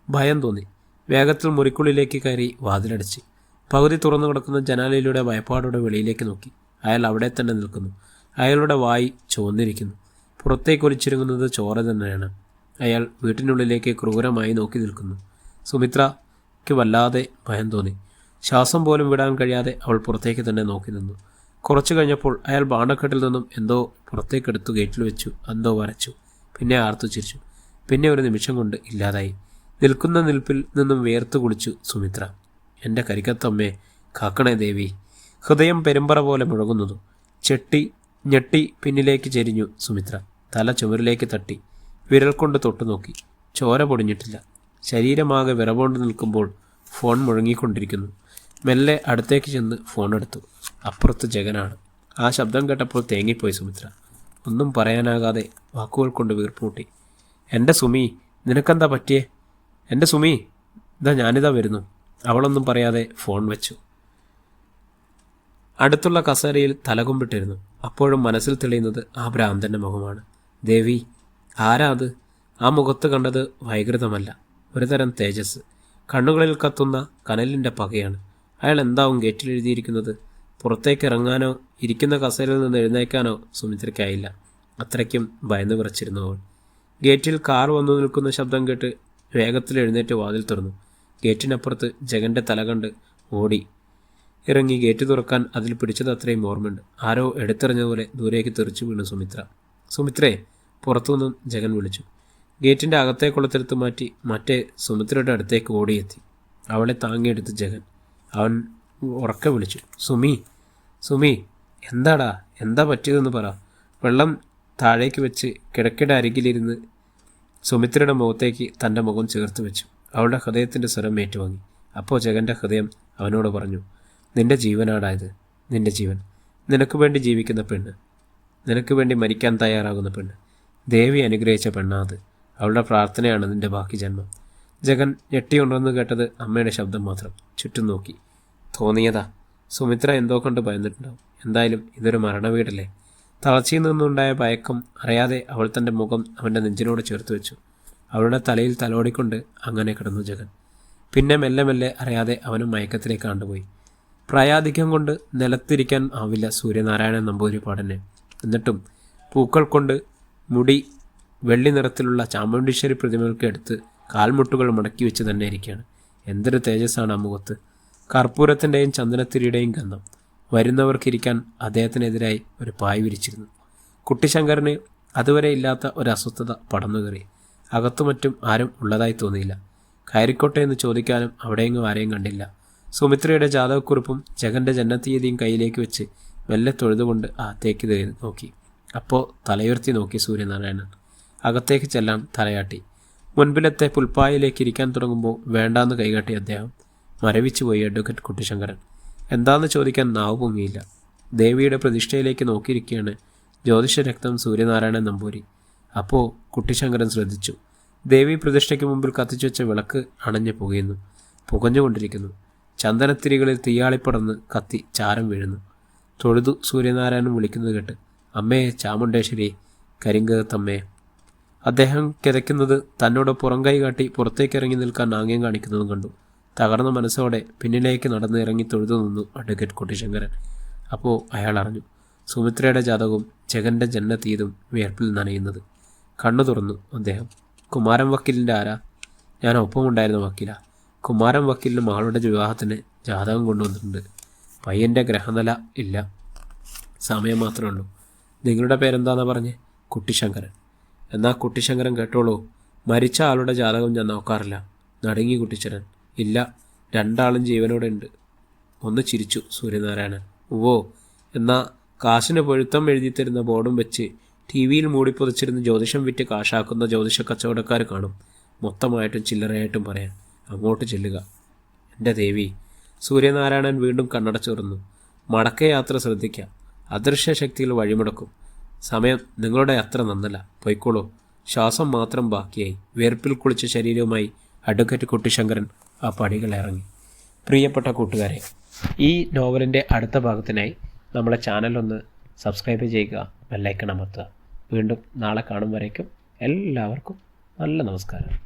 ഭയം തോന്നി. വേഗത്തിൽ മുറിക്കുള്ളിലേക്ക് കയറി വാതിലടച്ച് പകുതി തുറന്നു കിടക്കുന്ന ജനാലയിലൂടെ ഭയപ്പാടോടെ വെളിയിലേക്ക് നോക്കി. അയാൾ അവിടെ തന്നെ നിൽക്കുന്നു. അയാളുടെ വായി ചുവന്നിരിക്കുന്നു. പുറത്തേക്ക് ഒലിച്ചിറങ്ങുന്നത് ചോര തന്നെയാണ്. അയാൾ വീട്ടിനുള്ളിലേക്ക് ക്രൂരമായി നോക്കി നിൽക്കുന്നു. സുമിത്രയ്ക്ക് വല്ലാതെ ഭയം തോന്നി. ശ്വാസം പോലും വിടാൻ കഴിയാതെ അവൾ പുറത്തേക്ക് തന്നെ നോക്കി നിന്നു. കുറച്ചു കഴിഞ്ഞപ്പോൾ അയാൾ ഭാണ്ഡക്കെട്ടിൽ നിന്നും എന്തോ പുറത്തേക്കെടുത്തു ഗേറ്റിൽ വെച്ചു. എന്തോ വരച്ചു. പിന്നെ ആർത്തു ചിരിച്ചു. പിന്നെ ഒരു നിമിഷം കൊണ്ട് ഇല്ലാതായി. നിൽക്കുന്ന നിൽപ്പിൽ നിന്നും വേർത്തു കുളിച്ചു സുമിത്ര. എൻ്റെ കരിക്കത്തമ്മേ, കാക്കണേ ദേവി. ഹൃദയം പെരുമ്പറ പോലെ മുഴങ്ങുന്നതു. ഞെട്ടി പിന്നിലേക്ക് ചെരിഞ്ഞു സുമിത്ര. തല ചുമരിലേക്ക് തട്ടി വിരൽ കൊണ്ട് തൊട്ടു നോക്കി. ചോര പൊടിഞ്ഞിട്ടില്ല. ശരീരമാകെ വിറവുകൊണ്ട് നിൽക്കുമ്പോൾ ഫോൺ മുഴങ്ങിക്കൊണ്ടിരിക്കുന്നു. മെല്ലെ അടുത്തേക്ക് ചെന്ന് ഫോൺ എടുത്തു. അപ്പുറത്ത് ജഗനാണ്. ആ ശബ്ദം കേട്ടപ്പോൾ തേങ്ങിപ്പോയി സുമിത്ര. ഒന്നും പറയാനാകാതെ വാക്കുകൾ കൊണ്ട് വീർപ്പുമുട്ടി. എൻ്റെ സുമി, നിനക്കെന്താ പറ്റിയേ? എൻ്റെ സുമി, ഞാനിതാ വരുന്നു. അവളൊന്നും പറയാതെ ഫോൺ വെച്ചു. അടുത്തുള്ള കസേരയിൽ തലകുമ്പിട്ടിരുന്നു. അപ്പോഴും മനസ്സിൽ തെളിയുന്നത് ആ ഭ്രാന്തൻ്റെ മുഖമാണ്. ദേവി, ആരാ അത്? ആ മുഖത്ത് കണ്ടത് വൈകൃതമല്ല, ഒരുതരം തേജസ്. കണ്ണുകളിൽ കത്തുന്ന കനലിൻ്റെ പകയാണ്. അയാൾ എന്താവും ഗേറ്റിൽ എഴുതിയിരിക്കുന്നത്? പുറത്തേക്ക് ഇറങ്ങാനോ ഇരിക്കുന്ന കസേരയിൽ നിന്ന് എഴുന്നേക്കാനോ സുമിത്രയ്ക്കായില്ല. അത്രയ്ക്കും ഭയന്ന് വിറച്ചിരുന്നു അവൾ. ഗേറ്റിൽ കാർ വന്നു നിൽക്കുന്ന ശബ്ദം കേട്ട് വേഗത്തിൽ എഴുന്നേറ്റ് വാതിൽ തുറന്നു. ഗേറ്റിനപ്പുറത്ത് ജഗൻ്റെ തല കണ്ട് ഓടി ഇറങ്ങി ഗേറ്റ് തുറക്കാൻ അതിൽ പിടിച്ചത് അത്രയും ഓർമ്മയുണ്ട്. ആരോ എടുത്തെറിഞ്ഞതുപോലെ ദൂരേക്ക് തെറിച്ചു വീണു സുമിത്ര. സുമിത്രേ, പുറത്തുനിന്നും ജഗൻ വിളിച്ചു. ഗേറ്റിൻ്റെ അകത്തെ കുളത്തെടുത്ത് മാറ്റി മറ്റേ സുമിത്രയുടെ അടുത്തേക്ക് ഓടിയെത്തി. അവളെ താങ്ങിയെടുത്ത് ജഗൻ. അവൻ ഉറക്കെ വിളിച്ചു, സുമി, സുമി, എന്താടാ, എന്താ പറ്റിയതെന്ന് പറ. വെള്ളം താഴേക്ക് വെച്ച് കിടക്കയുടെ അരികിലിരുന്ന് സുമിത്രയുടെ മുഖത്തേക്ക് തൻ്റെ മുഖം ചേർത്ത് വെച്ചു. അവളുടെ ഹൃദയത്തിൻ്റെ സ്വരം ഏറ്റുവാങ്ങി. അപ്പോൾ ജഗൻ്റെ ഹൃദയം അവനോട് പറഞ്ഞു, നിന്റെ ജീവനാടായത്, നിന്റെ ജീവൻ. നിനക്ക് വേണ്ടി ജീവിക്കുന്ന പെണ്ണ്, നിനക്ക് വേണ്ടി മരിക്കാൻ തയ്യാറാകുന്ന പെണ്ണ്, ദേവി അനുഗ്രഹിച്ച പെണ്ണാത്. അവളുടെ പ്രാർത്ഥനയാണ് നിന്റെ ബാക്കി ജന്മം. ജഗൻ ഞെട്ടിയുണ്ടെന്ന് കേട്ടത് അമ്മയുടെ ശബ്ദം മാത്രം. ചുറ്റും നോക്കി. തോന്നിയതാ. സുമിത്ര എന്തോ കൊണ്ട് ഭയന്നിട്ടുണ്ടാവും. എന്തായാലും ഇതൊരു മരണവീടല്ലേ. തളർച്ചയിൽ നിന്നുണ്ടായ ഭയക്കം അറിയാതെ അവൾ തൻ്റെ മുഖം അവൻ്റെ നെഞ്ചിനോട് ചേർത്ത് വെച്ചു. അവളുടെ തലയിൽ തലോടിക്കൊണ്ട് അങ്ങനെ കിടന്നു ജഗൻ. പിന്നെ മെല്ലെ മെല്ലെ അറിയാതെ അവനും മയക്കത്തിലേക്ക് കണ്ടുപോയി. പ്രായാധിക്യം കൊണ്ട് നിലത്തിരിക്കാൻ ആവില്ല സൂര്യനാരായണൻ നമ്പൂതിരിപ്പാടനെ. എന്നിട്ടും പൂക്കൾ കൊണ്ട് മുടി വെള്ളി നിറത്തിലുള്ള ചാമുണ്ടീശ്വരി പ്രതിമകൾക്ക് എടുത്ത് കാൽമുട്ടുകൾ മടക്കി വെച്ച് തന്നെ ഇരിക്കുകയാണ്. എന്തൊരു തേജസ്സാണ് ആ മുഖത്ത്. കർപ്പൂരത്തിൻ്റെയും ചന്ദനത്തിരിയുടെയും ഗന്ധം. വരുന്നവർക്കിരിക്കാൻ അദ്ദേഹത്തിനെതിരായി ഒരു പായ് വിരിച്ചിരുന്നു. കുട്ടിശങ്കറിന് അതുവരെ ഇല്ലാത്ത ഒരു അസ്വസ്ഥത പടന്നു കയറി. അകത്തു മറ്റും ആരും ഉള്ളതായി തോന്നിയില്ല. കയറിക്കോട്ടെ എന്ന് ചോദിക്കാനും അവിടെയെങ്ങും ആരെയും കണ്ടില്ല. സുമിത്രയുടെ ജാതകക്കുറിപ്പും ജഗൻ്റെ ജനനത്തീയതിയും കയ്യിലേക്ക് വെച്ച് മെല്ലെ തൊഴുതുകൊണ്ട് അകത്തേക്ക് നോക്കി. അപ്പോൾ തലയുയർത്തി നോക്കി സൂര്യനാരായണൻ. അകത്തേക്ക് ചെല്ലാൻ തലയാട്ടി. മുൻപിലത്തെ പുൽപ്പായിലേക്ക് ഇരിക്കാൻ തുടങ്ങുമ്പോൾ വേണ്ടാന്ന് കൈകാട്ടി അദ്ദേഹം. മരവിച്ചു പോയി അഡ്വക്കേറ്റ് കുട്ടിശങ്കരൻ. എന്താന്ന് ചോദിക്കാൻ നാവ് പൊങ്ങിയില്ല. ദേവിയുടെ പ്രതിഷ്ഠയിലേക്ക് നോക്കിയിരിക്കുകയാണ് ജ്യോതിഷരക്തം സൂര്യനാരായണൻ നമ്പൂരി. അപ്പോൾ കുട്ടിശങ്കരൻ ശ്രദ്ധിച്ചു. ദേവി പ്രതിഷ്ഠയ്ക്ക് മുമ്പിൽ കത്തിച്ചു വെച്ച വിളക്ക് അണഞ്ഞു പുകഞ്ഞുകൊണ്ടിരിക്കുന്നു. ചന്ദനത്തിരികളിൽ തീയാളിപ്പടർന്ന് കത്തി ചാരം വീഴുന്നു. തൊഴുതു സൂര്യനാരായണൻ വിളിക്കുന്നത് കേട്ട്, അമ്മേ ചാമുണ്ടേശ്വരി, കരിങ്കത്തമ്മേ. അദ്ദേഹം കിതയ്ക്കുന്നത് തന്നോട് പുറംകൈ കാട്ടി പുറത്തേക്ക് ഇറങ്ങി നിൽക്കാൻ ആംഗ്യം കാണിക്കുന്നതും കണ്ടു. തകർന്ന മനസ്സോടെ പിന്നിലേക്ക് നടന്ന് ഇറങ്ങി തൊഴുതു നിന്നു അഡ്വക്കേറ്റ് കുട്ടിശങ്കരൻ. അപ്പോൾ അയാൾ അറിഞ്ഞു, സുമിത്രയുടെ ജാതകവും ജഗൻ്റെ ജനനത്തീയതും വിയർപ്പിൽ നനയുന്നത്. കണ്ണു തുറന്നു അദ്ദേഹം. കുമാരൻ വക്കീലിൻ്റെ ആരാ? ഞാൻ ഒപ്പമുണ്ടായിരുന്ന വക്കീല. കുമാരൻ വക്കീലിന് മകളുടെ വിവാഹത്തിന് ജാതകം കൊണ്ടുവന്നിട്ടുണ്ട്. പയ്യൻ്റെ ഗ്രഹനില ഇല്ല, സമയം മാത്രമേ ഉള്ളൂ. നിങ്ങളുടെ പേരെന്താണെന്ന് പറഞ്ഞേ? കുട്ടിശങ്കരൻ. എന്നാൽ കുട്ടിശങ്കരൻ കേട്ടോളൂ, മരിച്ച ആളുടെ ജാതകം ഞാൻ നോക്കാറില്ല. നടുങ്ങി കുട്ടിച്ചരൻ. ഇല്ല, രണ്ടാളും ജീവനോടെ ഉണ്ട്. ഒന്ന് ചിരിച്ചു സൂര്യനാരായണൻ. ഓ, എന്നാൽ കാശിന് പൊഴുത്തം എഴുതി തരുന്ന ബോർഡും വെച്ച് ടി വിയിൽ മൂടിപ്പൊതിച്ചിരുന്ന് ജ്യോതിഷം വിറ്റ് കാശാക്കുന്ന ജ്യോതിഷ കച്ചവടക്കാർ കാണും. മൊത്തമായിട്ടും ചില്ലറയായിട്ടും പറയാൻ. അങ്ങോട്ട് ചെല്ലുക. എൻ്റെ ദേവി. സൂര്യനാരായണൻ വീണ്ടും കണ്ണടച്ചുറന്നു. മടക്ക യാത്ര ശ്രദ്ധിക്കാം. അദൃശ്യ ശക്തികൾ വഴിമുടക്കും. സമയം നിങ്ങളുടെ യാത്ര നന്നല്ല, പൊയ്ക്കോളൂ. ശ്വാസം മാത്രം ബാക്കിയായി വിയർപ്പിൽ കുളിച്ച ശരീരവുമായി അഡ്വക്കേറ്റ് കുട്ടിശങ്കരൻ ആ പടികൾ ഇറങ്ങി. പ്രിയപ്പെട്ട കൂട്ടുകാരെ, ഈ നോവലിൻ്റെ അടുത്ത ഭാഗത്തിനായി നമ്മളെ ചാനലൊന്ന് സബ്സ്ക്രൈബ് ചെയ്യുക, ബെല്ലൈക്കൺ അമർത്തുക. വീണ്ടും നാളെ കാണും വരേക്കും എല്ലാവർക്കും നല്ല നമസ്കാരം.